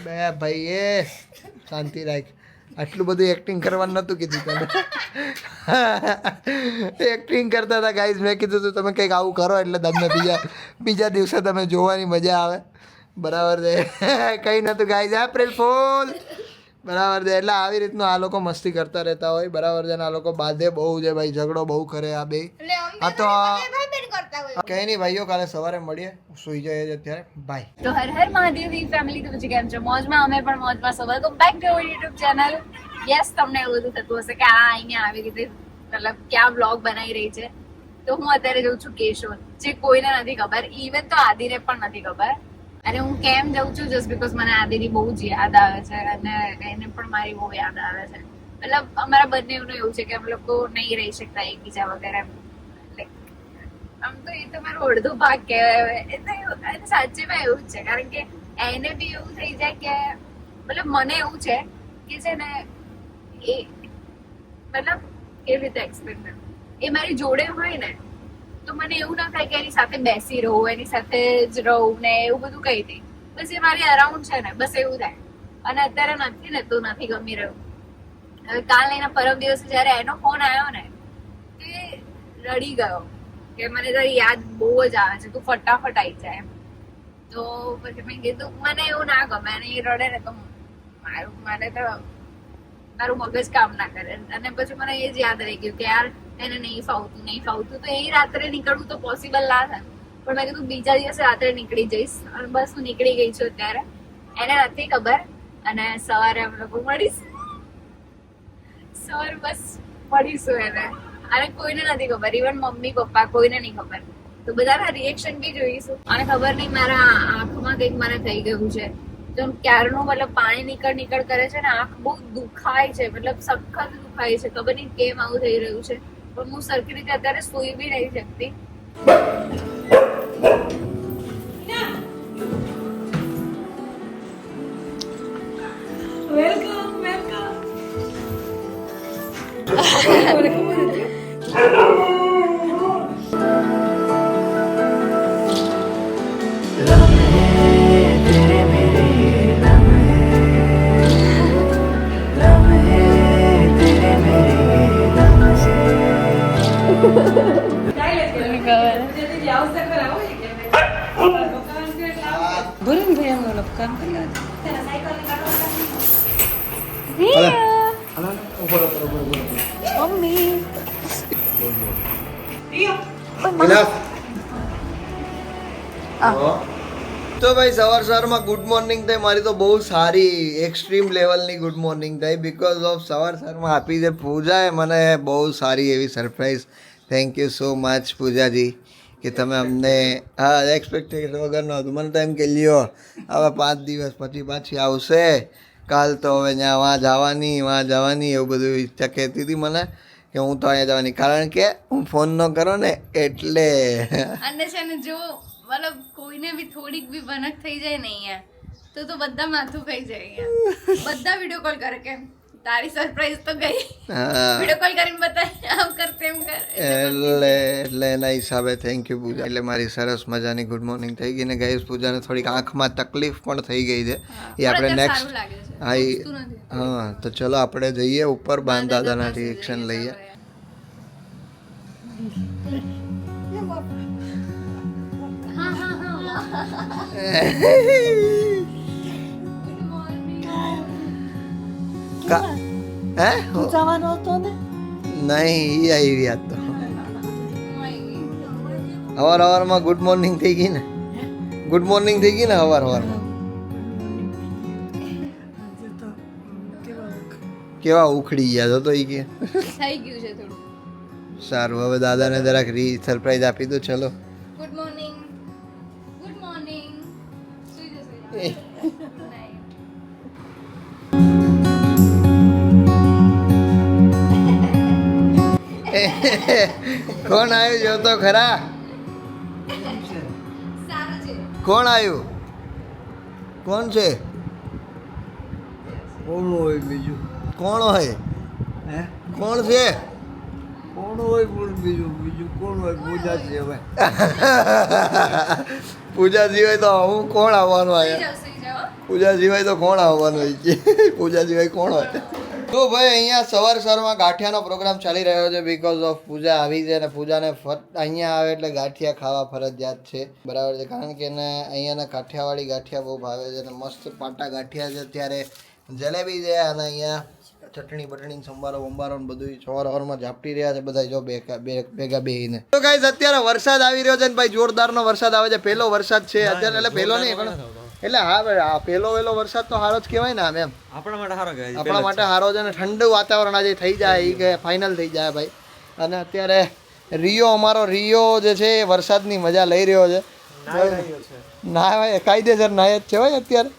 બે ભાઈ એ શાંતિ રાખ. આટલું બધું એક્ટિંગ કરવાનું નહોતું કીધું તમે. એક્ટિંગ કરતા હતા ગાઈઝ. મેં કીધું હતું તમે કંઈક આવું કરો એટલે તમને બીજા દિવસે તમે જોવાની મજા આવે. બરાબર છે. કંઈ નહોતું ગાઈઝ. April fool. બરાબર છે. એટલે આવી રીતનું આ લોકો મસ્તી કરતા રહેતા હોય. બરાબર છે. આ લોકો બાંધે બહુ છે ભાઈ. ઝઘડો બહુ કરે આ બે. આ તો કઈ નહીં ભાઈઓ, કાલે સવારે મળીએ. સુઈ જાય છે અત્યારે. બાય. તો હર હર મહાદેવની ફેમિલી તો પછી કેમ છો? મોજમાં. અમે પણ મોજમાં. સો welcome back to our YouTube channel. Yes, તમને એવું બધું થતું હશે કે આ અહીંયા આવી રીતે મતલબ ક્યાં વ્લોગ બનાવી રહી છે. તો હું અત્યારે જઉં છું કેશોદ, જે કોઈને નથી ખબર. ઇવન તો આદિને પણ નથી ખબર. અને હું કેમ જઉં છું? જસ્ટ બીકોઝ મને આદિની બહુ જ યાદ આવે છે અને એને પણ મારી બહુ યાદ આવે છે. મતલબ અમારા બંનેનું એવું છે કે અમે લોકો નહીં રહી શકતા એકબીજા વગર. આમ તો એ તો મારો અડધો ભાગ કહેવાય. સાચેમાં એવું જ છે. કારણ કે એને બી એવું થઈ જાય કે મતલબ મને એવું છે કે છે ને એ મતલબ કેવી રીતે એક્સપ્લેન કરું, એ મારી જોડે હોય ને તો મને એવું ના થાય કે એની સાથે બેસી રહું, એની સાથે જ રહું ને એવું બધું કઈ નહીં. બસ એ મારી અરાઉન્ડ છે ને, બસ એવું થાય. અને અત્યારે નથી ને તો નથી ગમી રહ્યું. હવે કાલ એના પરમ દિવસે જયારે એનો ફોન આવ્યો ને તે રડી ગયો કે મને તારી યાદ બહુ જ આવે છે, તું ફટાફટ આવી જાય એમ. તો પછી મેં કીધું મને એવું ના ગમે. અને એ રડે ને તો મને તો મારું મગજ કામ ના કરે. અને પછી મને એ જ યાદ રહી ગયું કે યાર એને નહીં ફાવતું. તો એ રાત્રે નીકળવું તો પોસિબલ ના થાય. પણ મેં કીધું બીજા દિવસે રાત્રે નીકળી જઈશ. અને બસ હું નીકળી ગઈ છું અત્યારે. એને નથી ખબર. અને સવારે અમે લોકો મળીશું. સવારે બસ મળીશું એને. અને કોઈને નથી ખબર, ઇવન મમ્મી પપ્પા કોઈને નહીં ખબર. તો બધાના રિએક્શન બી જોઈશું. અને ખબર નહીં મારા આંખમાં કંઈક મને થઈ ગયું છે. તો ક્યારનું મતલબ પાણી નીકળ કરે છે ને આંખ બહુ દુખાય છે. મતલબ સખત દુખાય છે. ખબર નહીં કેમ આવું થઈ રહ્યું છે. પણ હું સરખી રીતે અત્યારે સૂઈ બી નહીં શકતી. તો ભાઈ સવારમાં ગુડ મોર્નિંગ થઈ. મારી તો બહુ સારી એક્સ્ટ્રીમ લેવલની ગુડ મોર્નિંગ થઈ. બીકોઝ ઓફ સવારમાં આપી છે પૂજાએ મને બહુ સારી એવી surprise. Thank you so much પૂજાજી કે તમે અમને એક્સપેક્ટેશન વગર ન હતું. મને તો એમ કે લ્યો હવે 5 દિવસ પછી પાછી આવશે. કાલ તો હવે ત્યાં વાં જવાની એવું બધું ઈચ્છા કહેતી હતી મને કે હું તો અહીંયા જવાની. કારણ કે હું ફોન ન કરો ને એટલે. અને છે ને જો મતલબ કોઈને બી થોડીક બી ભનક થઈ જાય ને અહીંયા તો બધા માથું ખાઈ જાય અહીંયા. બધા વિડીયો કોલ કરે કે તારી સરપ્રાઈઝ તો ગઈ. વિડીયો કોલ કરીને બતાય આમ કર તેમ કર. એટલે એના હિસાબે થેન્ક યુ પૂજા. એટલે મારી સરસ મજાની ગુડ મોર્નિંગ થઈ ગઈ ને ગાઈસ. પૂજાને થોડીક આંખમાં તકલીફ પણ થઈ ગઈ છે. એ આપણે નેક્સ્ટ હા તો ચલો આપણે જઈએ ઉપર બાન દાદાના રિએક્શન લઈએ. જવાનો હતો ને? નહીં, એ આવી યાદ તો હવારમાં ગુડ મોર્નિંગ થઈ ગઈ ને. ગુડ મોર્નિંગ થઈ ગઈ ને હવારમાં. કેવા ઉખડી ગયા તો એ કે થઈ ગયું છે થોડું. સારું, હવે દાદાને જરાક સરપ્રાઈઝ આપી દો. ચલો ગુડ મોર્નિંગ. Good morning. સુઈ જશે. કોણ આવ્યું જો તો ખરા? કોણ આવ્યું? કોણ છે? કોણ હોય બીજું? કોણ હોય? હે કોણ છે? કોણ હોય બીજું કોણ હોય? પૂજા છે. હવે પૂજાજી હોય તો હું કોણ આવવાનું આવ્યા? સુઈ જાઓ. પૂજા સિવાય તો કોણ આવવાનું હોય છે પૂજા સિવાય કોણ હોય તો ભાઈ અહીંયા સવારમાં ગાંઠિયાનો પ્રોગ્રામ ચાલી રહ્યો છે બીકોઝ ઓફ પૂજા આવી છે અને પૂજાને અહીંયા આવે એટલે ગાંઠિયા ખાવા ફરજિયાત છે બરાબર છે કારણ કે એને અહીંયાના કાઠિયાવાડી ગાંઠિયા બહુ ભાવે છે અને મસ્ત પાટા ગાંઠિયા છે ત્યારે જલેબી છે અને અહીંયા ચટણી બટણી સંભારો બંબારો ને બધું સવારમાં ઝાપટી રહ્યા છે બધા જો ભેગા બેહીને તો ગાઈસ અત્યારે વરસાદ આવી રહ્યો છે ને ભાઈ જોરદારનો વરસાદ આવે છે પહેલો વરસાદ છે અત્યારે એટલે પહેલો નહીં પણ એટલે હા ભાઈ આ પહેલો વરસાદ તો સારો જ કહેવાય ને આમ એમ આપણા માટે સારો કહેવાય આપણા માટે સારો છે ને ઠંડુ વાતાવરણ આજે થઈ જાય એ કે ફાઇનલ થઈ જાય ભાઈ અને અત્યારે અમારો રિયો જે છે એ વરસાદની મજા લઈ રહ્યો છે ના ભાઈ કાયદેસર નાય જ છે ભાઈ અત્યારે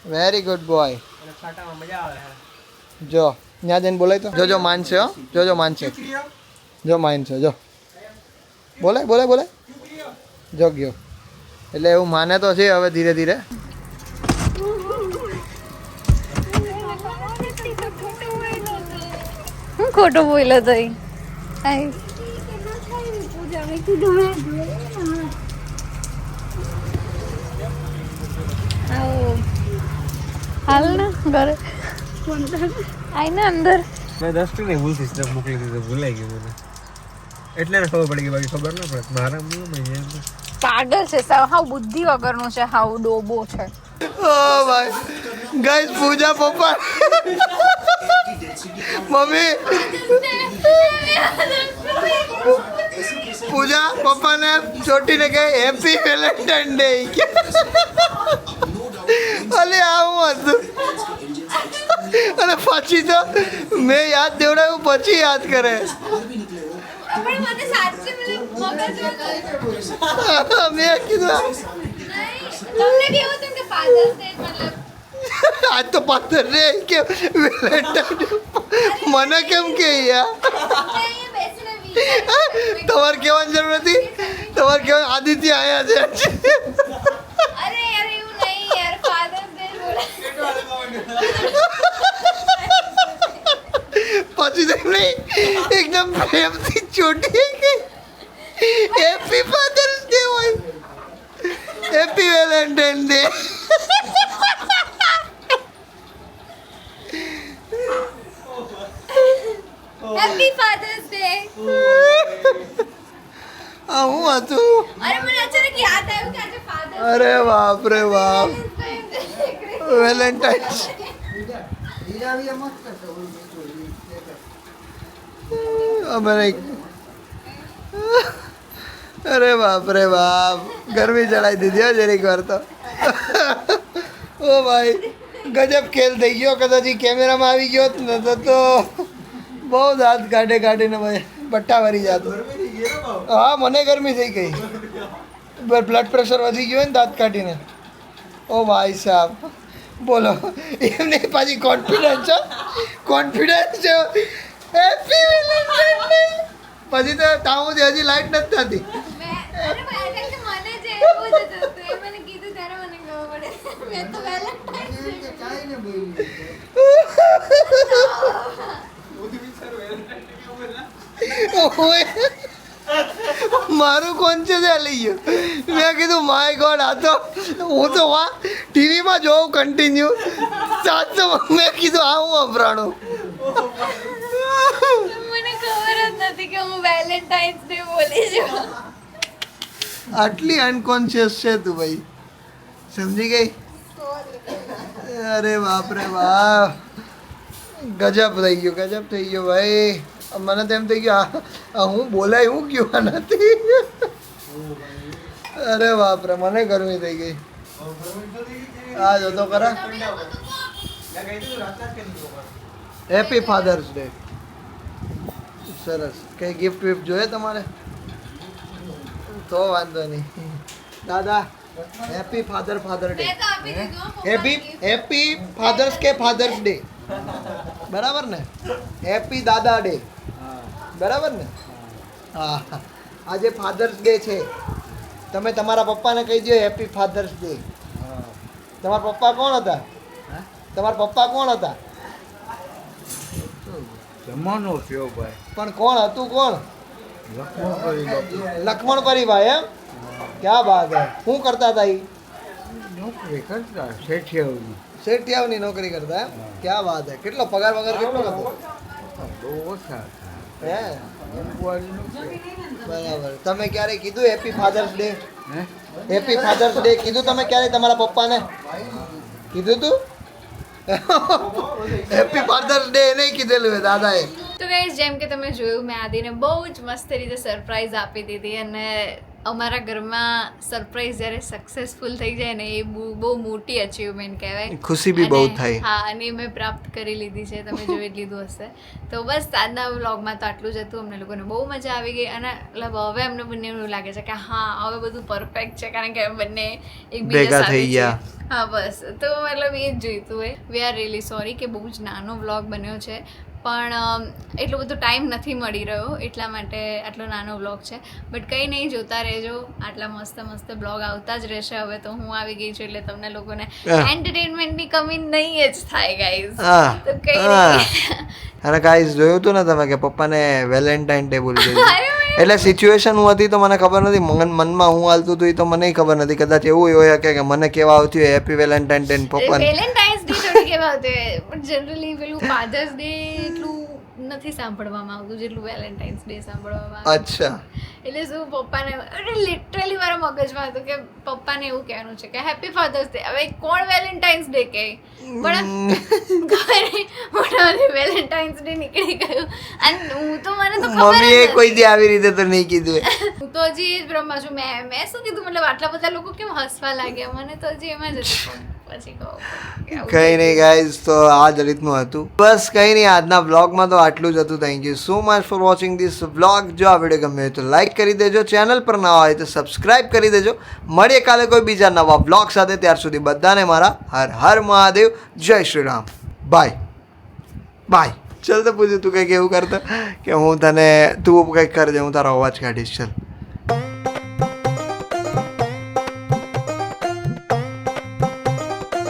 વેરી ગુડ બોય જો ત્યાં જઈને બોલાય તો જો માનશે હો જો માનશે જો માનશે જો બોલે જો ગયો એટલે એવું માને તો છે હવે ધીરે ધીરે હું ખોટું બોલ્યો તો હાલ ને ઘરે આઈ ને અંદર મેં 10 ની ભૂલ સિસ્ટમ મોકલી દીધું ભૂલાઈ ગયું મને એટલે ને ખબર પડી ગઈ બાકી ખબર ન પડે મારા મને પાગલ છે સાવ હાવ બુદ્ધિ વગરનો છે હાવ ડોબો છે ઓ ભાઈ ગાઈસ પૂજા પપ્પા મમ્મી પૂજા પપ્પાને ચોટીને કહે હેપી વેલેન્ટાઇન ડે અલે આવું હતું અને પછી તો મેં યાદ દેવડાવ્યું પછી યાદ કરે મેં કીધું આજ તો પાત્ર રે કે વેલેન્ટાઇન મને કેમ કે તમારે કહેવાની જરૂર નથી તમારે કહેવાનું આદિત્ય આયા છે પછી તો નહીં એકદમ પ્રેમથી ચોટી ગઈ હેપી ફાધર્સ ડે હોય happy Valentine Day happy Father's Day આ હું હતું અરે મને અચાનક યાદ આવ્યું કે આજે ફાધર અરે બાપ રે બાપ વેલેન્ટાઇન અમે અરે બાપ રે બાપ ગરમી ચડાવી દીધી હો જરીક વાર તો ઓ ભાઈ ગજબ ખેલ થઈ ગયો કદાચ કેમેરામાં આવી ગયો ને તો બહુ દાંત કાઢીને ભાઈ બટ્ટા ભરી જતો હા મને ગરમી થઈ ગઈ બ્લડ પ્રેશર વધી ગયું ને દાંત કાઢીને ઓ ભાઈ સાહેબ બોલો એમને પાછી કોન્ફિડન્સ છે હેપી વેલેન્ટાઇન ડે પછી તો ટાઉનથી હજી લાઈટ નથી થતી અરે ભાઈ મને જે એવું જ હતું એ મને કીધું ત્યારે મને ખબર પડે મેં તો વેલેન્ટાઇન મારું કોણ છે ત્યાં લઈ ગયો મેં કીધું માય ગોડ આ તો હું તો ટીવીમાં જોઉં કન્ટિન્યુ સાચો મેં કીધું આ હું અભરાણું મને ખબર જ નથી કે હું વેલેન્ટાઇન્સ ડે બોલી છું આટલી અનકોન્શિયસ છે તું ભાઈ સમજી ગઈ અરે બાપ રે બાપ ગજબ થઈ ગયો ભાઈ મને તો એમ થઈ ગયું હું બોલાય હું ગયું આનાથી અરે બાપ રે મને ગરમી થઈ ગઈ આ જો તો ખરા હેપી ફાધર્સ ડે સરસ કઈ ગિફ્ટ વિફ્ટ જોઈએ તમારે તો વાંધો નહીં દાદા હેપી ફાધર ડે મેં તો આપી દીધું હેપી ફાધર્સ કે ફાધર્સ ડે બરાબર ને હેપી દાદા ડે બરાબર ને હા આજે ફાધર્સ ડે છે તમે તમારા પપ્પાને કહી દો હેપી ફાધર્સ ડે તમારા પપ્પા કોણ હતા જમાનો થયો ભાઈ પણ કોણ હતું કોણ લખમણ કરી લક્ષ્મણ પરિભાઈ એમ ક્યાં બાત હે શું કરતા હતા એ નોકરી કરતા શેઠિયાઓની શેઠિયાઓની નોકરી કરતા એમ ક્યાં વાત હે કેટલો પગાર વગર કેટલો હતો બહુ ઓછા હે હતા. બરાબર તમે ક્યારે કીધું હેપી ફાધર્સ ડે હે હેપી ફાધર્સ ડે કીધું તમે ક્યારે તમારા પપ્પાને કીધું તું હેપી ફાધર્સ ડે નહીં કીધેલું હે દાદાએ તો ગાઈઝ જેમ કે તમે જોયું મેં આદિને બહુ જ મસ્ત રીતે સરપ્રાઈઝ આપી દીધી અને અમારા ઘરમાં સરપ્રાઈઝ જ્યારે સક્સેસફુલ થઈ જાય ને એ બહુ મોટી અચીવમેન્ટ કહેવાય. ખુશી બી બહુ અને થાય. હા અને એ મેં પ્રાપ્ત કરી લીધી છે તમે જોઈ જ લીધું હશે. તો બસ આજના વ્લોગમાં તો આટલું જ હતું. અમને લોકોને બહુ મજા આવી ગઈ અને મતલબ હવે અમને બંને એવું લાગે છે કે હા હવે બધું પરફેક્ટ છે કારણ કે અમે બંને એકબીજા ભેગા સાથે થઈ છીએ. ગયા. હા બસ તો મતલબ એ જ જોઈતું હોય. વી આર રિયલી સોરી કે બહુ જ નાનો વ્લોગ બન્યો છે પણ એટલો બધો ટાઈમ નથી મળી રહ્યો એટલા માટે આટલો નાનો વ્લોગ છે. બટ કંઈ નહીં જોતા રહેજો આટલા મસ્ત મસ્ત બ્લોગ આવતા જ રહેશે. હવે તો હું આવી ગઈ છું એટલે તમને લોકોને એન્ટરટેનમેન્ટની કમી નહીં જ થાય ગાઈઝ. તો કંઈ નહીં. અને ગાઈસ જોયું હતું ને તમે કે પપ્પાને વેલેન્ટાઇન ડે ભૂલી ગઈ અરે એટલે સિચ્યુએશન હું હતી તો મને ખબર નથી મનમાં હું હાલતું હતું એ તો મને ખબર નથી કદાચ એવું હોય કે મને કેવા આવતી હોય હેપી વેલેન્ટાઇન ડે પપ્પાને વેલેન્ટાઇન્સ ડે થોડી કેવા આવતો હોય પણ જનરલી પેલું ફાધર્સ ડે એટલું નથી સાંભળવામાં આવતું જેટલું વેલેન્ટાઇન્સ ડે સાંભળવામાં આવે. અચ્છા એટલે શું પપ્પાને લિટરલી મારા મગજમાં હતું કે પપ્પાને એવું કહેવાનું છે કે હેપી ફાધર્સ ડે. હવે કોણ વેલેન્ટાઇન્સ ડે કહે પણ ખબર નહીં મોટાભાગે વેલેન્ટાઇન્સ ડે નીકળી ગયું અને હું તો મને તો ખબર જ મમ્મીએ કોઈ નથી. દી આવી રીતે તો નહીં કીધું હું તો હજી એ જ બ્રહ્મા છું. મેં શું કીધું મતલબ આટલા બધા લોકો કેમ હસવા લાગ્યા મને તો હજી એમાં જ હતું પણ પછી કહું કઈ નહીં ગાઈઝ તો આ જ રીતનું હતું. બસ કઈ નહીં આજના બ્લોગમાં તો આટલું જ હતું. Thank you so much for watching this blog. જો આ વિડીયો ગમે હોય તો લાઈક કરી દેજો. ચેનલ પર નવા હોય તો સબસ્ક્રાઇબ કરી દેજો. મળીએ કાલે કોઈ બીજા નવા બ્લોગ સાથે. ત્યાર સુધી બધાને મારા હર હર મહાદેવ. જય શ્રી રામ. Bye bye. ચલ તો પૂછ્યું તું કંઈક એવું કરતો કે હું તને તું કંઈક કરજે હું તારો અવાજ કાઢીશ. ચલ